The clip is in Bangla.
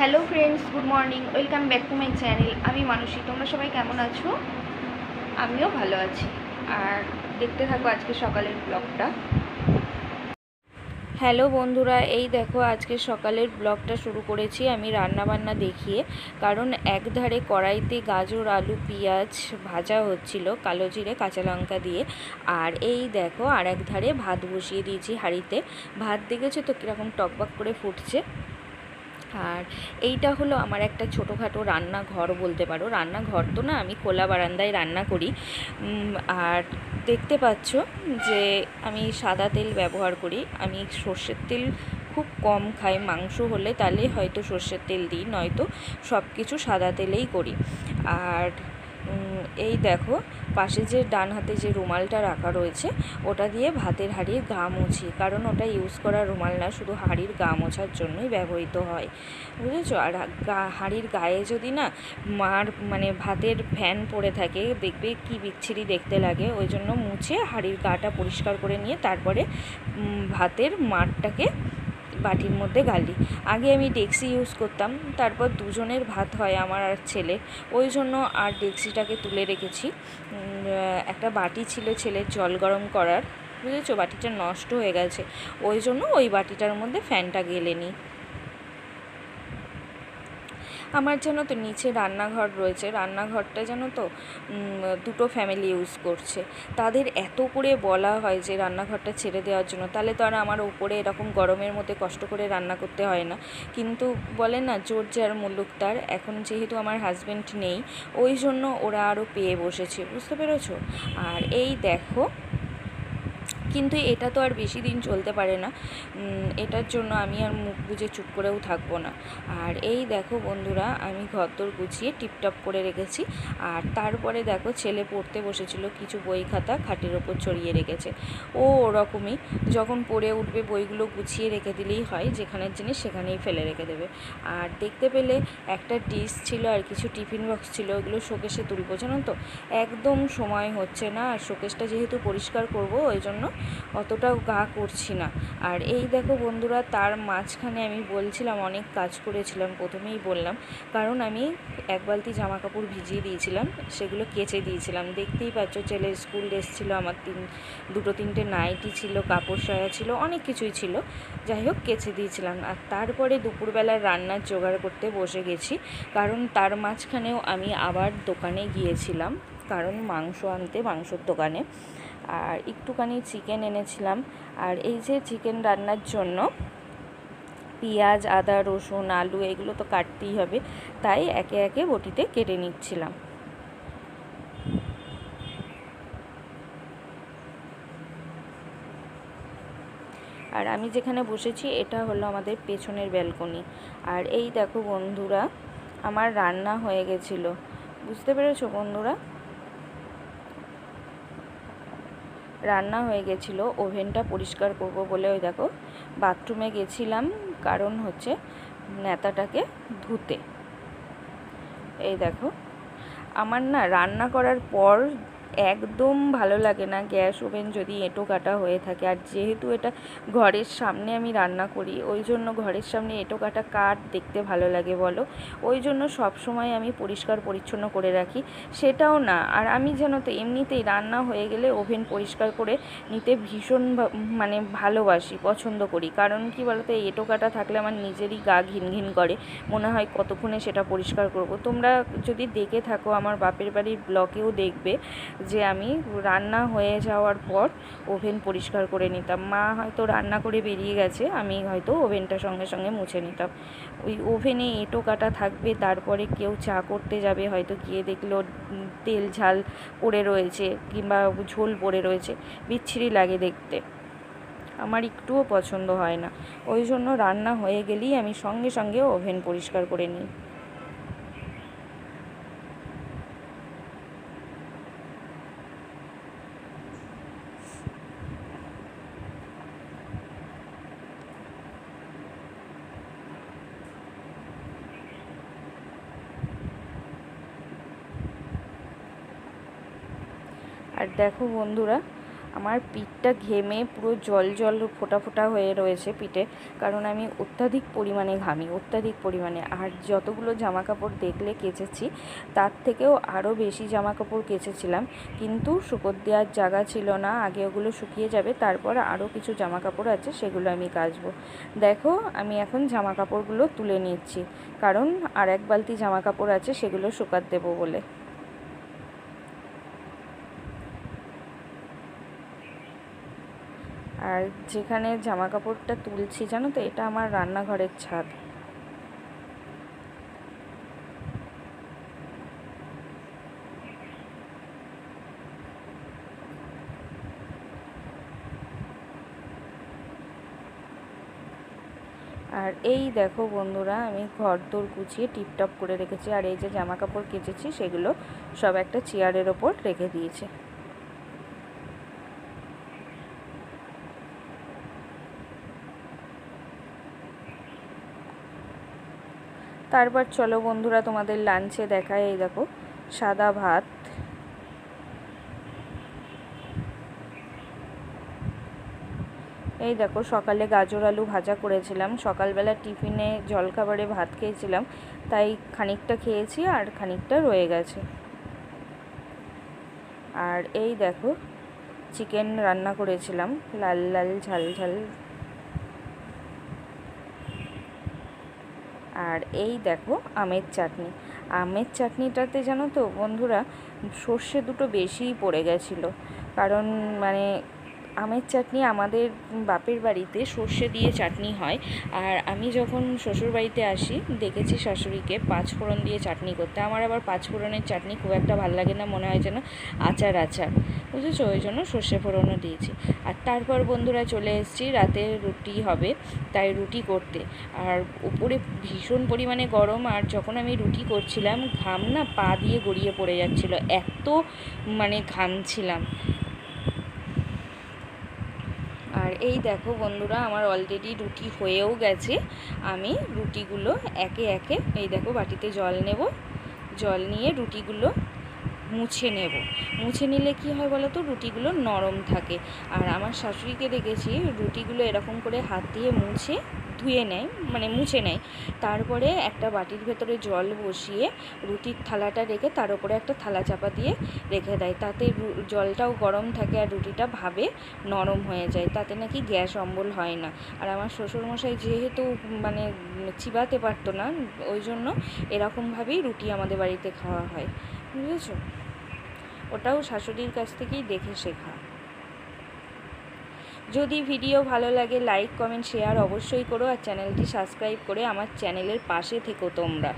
Hello friends, good morning, welcome back to my channel. আমি মানসী। তোমরা সবাই কেমন আছো? আমিও ভালো আছি। আর দেখতে থাকো আজকে সকালের ব্লগটা। হ্যালো বন্ধুরা, এই দেখো আজকে সকালের ব্লগটা শুরু করেছি আমি রান্নাবান্না দেখিয়ে। কারণ একধারে কড়াইতে গাজর, আলু, পেঁয়াজ ভাজা হচ্ছিল কালো জিরে কাঁচা লঙ্কা দিয়ে। আর এই দেখো আর এক ধারে ভাত বসিয়ে দিয়েছি হাঁড়িতে। ভাত দেখেছো তো কীরকম টকবক করে ফুটছে। আর এইটা হলো আমার একটা ছোটোখাটো রান্নাঘর বলতে পারো। রান্নাঘর তো না, আমি খোলা বারান্দায় রান্না করি। আর দেখতে পাচ্ছ যে আমি সাদা তেল ব্যবহার করি। আমি সর্ষের তেল খুব কম খাই। মাংস হলে তাহলে হয়তো সর্ষের তেল দিই, নয়তো সব কিছু সাদা তেলেই করি। আর এই দেখো পাশে যে ডান হাতে যে রুমালটা রাখা রয়েছে ওটা দিয়ে ভাতের হাঁড়ির গা মুছি। কারণ ওটা ইউজ করা রুমাল না, শুধু হাঁড়ির গা মোছার জন্যই ব্যবহৃত হয়, বুঝেছো। আর হাঁড়ির গায়ে যদি না মানে ভাতের ফ্যান পড়ে থাকে, দেখবে কি বিচ্ছিরি দেখতে লাগে। ওই জন্য মুছে হাঁড়ির গাটা পরিষ্কার করে নিয়ে তারপরে ভাতের মাড়টাকে বাটির মধ্যে গালি। আগে আমি ডেক্সি ইউজ করতাম, তারপর দুজনের ভাত হয় আমার আর ছেলের, ওই জন্য আর ডেক্সিটাকে তুলে রেখেছি। একটা বাটি ছিল ছেলের জল গরম করার, বুঝেছো, বাটিটা নষ্ট হয়ে গেছে, ওই জন্য ওই বাটিটার মধ্যে ফ্যানটা গেলে নিই। আমার জানো তো নিচে রান্নাঘর রয়েছে, রান্নাঘরটা জানো তো দুটো ফ্যামিলি ইউজ করছে। তাদের এত করে বলা হয় যে রান্নাঘরটা ছেড়ে দেওয়ার জন্য, তাহলে তো আর আমার উপরে এরকম গরমের মধ্যে কষ্ট করে রান্না করতে হয় না। কিন্তু বলে না, জোর যার মুলুক তার। এখন যেহেতু আমার হাজব্যান্ড নেই, ওই জন্য ওরা আরও পেয়ে বসেছে, বুঝতে পেরেছো। আর এই দেখো, কিন্তু এটা তো আর বেশি দিন চলতে পারে না। এটার জন্য আমি আর মুখ বুজে চুপ করেও থাকবো না। আর এই দেখো বন্ধুরা, আমি ঘরদোর গুছিয়ে টিপটপ করে রেখেছি। আর তারপরে দেখো ছেলে পড়তে বসেছিল, কিছু বই খাতা খাটের ওপর ছড়িয়ে রেখেছে। ও ওরকমই, যখন পড়ে উঠবে বইগুলো গুছিয়ে রেখে দিলেই হয়, যেখানের জিনিস সেখানেই ফেলে রেখে দেবে। আর দেখতে পেলে একটা ডিশ ছিল আর কিছু টিফিন বক্স ছিল, ওইগুলো শোকেসে তুলবো, জানো তো একদম সময় হচ্ছে না। আর শোকেসটা যেহেতু পরিষ্কার করব, ওই জন্য অতটাও গা করছি না। আর এই দেখো বন্ধুরা, তার মাঝখানে আমি বলছিলাম অনেক কাজ করেছিলাম, প্রথমেই বললাম, কারণ আমি এক বালতি জামা কাপড় ভিজিয়ে দিয়েছিলাম, সেগুলো কেচে দিয়েছিলাম। দেখতেই পাচ্ছ, ছেলের স্কুল ড্রেস ছিল, আমার দুটো তিনটে নাইটি ছিল, কাপড় সায়া ছিল, অনেক কিছুই ছিল। যাই হোক, কেচে দিয়েছিলাম। আর তারপরে দুপুরবেলার রান্নার জোগাড় করতে বসে গেছি। কারণ তার মাঝখানেও আমি আবার দোকানে গিয়েছিলাম, কারণ মাংস আনতে, মাংসর দোকানে। আর একটুখানি চিকেন এনেছিলাম। আর এই যে চিকেন রান্নার জন্য পেঁয়াজ, আদা, রসুন, আলু এগুলো তো কাটতেই হবে, তাই একে একে বটিতে কেটে নিচ্ছিলাম। আর আমি যেখানে বসেছি এটা হলো আমাদের পেছনের ব্যালকনি। আর এই দেখো বন্ধুরা, আমার রান্না হয়ে গেছিলো, বুঝতে পেরেছো বন্ধুরা, রান্না হয়ে গেছিলো। ওভেনটা পরিষ্কার করব বলে ওই দেখো বাথরুমে গেছিলাম, কারণ হচ্ছে নেতাটাকে ধুতে। এই দেখো, আমার না রান্না করার পর একদম ভালো লাগে না গ্যাস ওভেন যদি এঁটো কাটা হয়ে থাকে। আর যেহেতু এটা ঘরের সামনে আমি রান্না করি, ওই জন্য ঘরের সামনে এঁটো কাটা কাঠ দেখতে ভালো লাগে বলো, ওই জন্য সব সময় আমি পরিষ্কার পরিচ্ছন্ন করে রাখি। সেটাও না, আর আমি জানো তো এমনিতেই রান্না হয়ে গেলে ওভেন পরিষ্কার করে নিতে ভীষণ মানে ভালোবাসি, পছন্দ করি। কারণ কি বলতো, এই এঁটো কাটা থাকলে আমার নিজেরই গা ঘিন ঘিন করে, মনে হয় কতক্ষণে সেটা পরিষ্কার করব। তোমরা যদি দেখে থাকো আমার বাপের বাড়ির ব্লগেও দেখবে যে আমি রান্না হয়ে যাওয়ার পর ওভেন পরিষ্কার করে নিতাম। মা হয়তো রান্না করে বেরিয়ে গেছে, আমি হয়তো ওভেনটা সঙ্গে সঙ্গে মুছে নিতাম। ওই ওভেনে এঁটো কাটা থাকবে, তারপরে কেউ চা করতে যাবে, হয়তো গিয়ে দেখলো তেল ঝাল পড়ে রয়েছে কিংবা ঝোল পড়ে রয়েছে, বিচ্ছিরি লাগে দেখতে, আমার একটুও পছন্দ হয় না। ওই জন্য রান্না হয়ে গেলেই আমি সঙ্গে সঙ্গে ওভেন পরিষ্কার করে নিই। আর দেখো বন্ধুরা, আমার পিঠটা ঘেমে পুরো জল জল ফোঁটা ফোঁটা হয়ে রয়েছে পিঠে, কারণ আমি অত্যাধিক পরিমাণে ঘামি, অত্যাধিক পরিমাণে। আর যতগুলো জামা কাপড় দেখলে কেচেছি তার থেকেও আরও বেশি জামা কাপড় কেচেছিলাম, কিন্তু শুকোর দেওয়ার জায়গা ছিল না। আগে ওগুলো শুকিয়ে যাবে, তারপর আরও কিছু জামা কাপড় আছে সেগুলো আমি কাচবো। দেখো আমি এখন জামা কাপড়গুলো তুলে নিচ্ছি, কারণ আর এক বালতি জামা কাপড় আছে সেগুলো শুকাতে দেবো বলে। আর যেখানে জামা কাপড়টা তুলছি জানো তো, এটা আমার রান্নাঘরের ছাদ। আর এই দেখো বন্ধুরা, আমি ঘর দোর গুছিয়ে টিপটপ করে রেখেছি। আর এই যে জামা কাপড় কেচেছি সেগুলো সব একটা চেয়ারের ওপর রেখে দিয়েছি। তারপর চলো বন্ধুরা তোমাদের লাঞ্চে দেখায়। এই দেখো সাদা ভাত, এই দেখো সকালে গাজর আলু ভাজা করেছিলাম, সকালবেলা টিফিনে জলখাবারে ভাত খেয়েছিলাম, তাই খানিকটা খেয়েছি আর খানিকটা রয়ে গেছে। আর এই দেখো চিকেন রান্না করেছিলাম, লাল লাল ঝাল ঝাল। আর এই দেখো আমের চাটনি। আমের চাটনিটাতে জানো তো বন্ধুরা, সর্ষে দুটো বেশিই পড়ে গেছিলো, কারণ মানে আমের চাটনি আমাদের বাপের বাড়িতে সর্ষে দিয়ে চাটনি হয়। আর আমি যখন শ্বশুর বাড়িতে আসি দেখেছি শাশুড়িকে পাঁচফোড়ন দিয়ে চাটনি করতে। আমার আবার পাঁচফোড়নের চাটনি খুব একটা ভালো লাগে না, মনে হয় যেন আচার আচার, বুঝেছো, ওই জন্য সর্ষে ফোড়নও দিয়েছি। আর তারপর বন্ধুরা চলে এসেছি, রাতে রুটি হবে তাই রুটি করতে। আর উপরে ভীষণ পরিমাণে গরম, আর যখন আমি রুটি করছিলাম ঘাম না পা দিয়ে গড়িয়ে পড়ে যাচ্ছিলো, এত মানে ঘামছিলাম। আর এই দেখো বন্ধুরা আমার অলরেডি রুটি হয়েও গেছে। আমি রুটিগুলো একে একে এই দেখো বাটিতে জল নেব, জল নিয়ে রুটিগুলো মুছে নেব। মুছে নিলে কি হয় বলো তো, রুটিগুলো নরম থাকে। আর আমার শাশুড়িকে দেখেছি রুটিগুলো এরকম করে হাত দিয়ে মুছে ধুয়ে নেয়, মানে মুছে নেয়। তারপরে একটা বাটির ভেতরে জল বসিয়ে রুটির থালাটা রেখে তার উপরে একটা থালা চাপা দিয়ে রেখে দেয়, তাতে জলটাও গরম থাকে আর রুটিটা ভাবে নরম হয়ে যায়, তাতে নাকি গ্যাস অম্বল হয় না। আর আমার শ্বশুরমশাই যেহেতু মানে চিবাতে পারতো না, ওই জন্য এরকমভাবেই রুটি আমাদের বাড়িতে খাওয়া হয়, বুঝেছো। ওটাও শাশুড়ির কাছ থেকেই দেখে শেখা। যদি ভিডিও ভালো লাগে লাইক কমেন্ট শেয়ার অবশ্যই করো, আর চ্যানেলটি সাবস্ক্রাইব করে আমার চ্যানেলের পাশে থেকো তোমরা।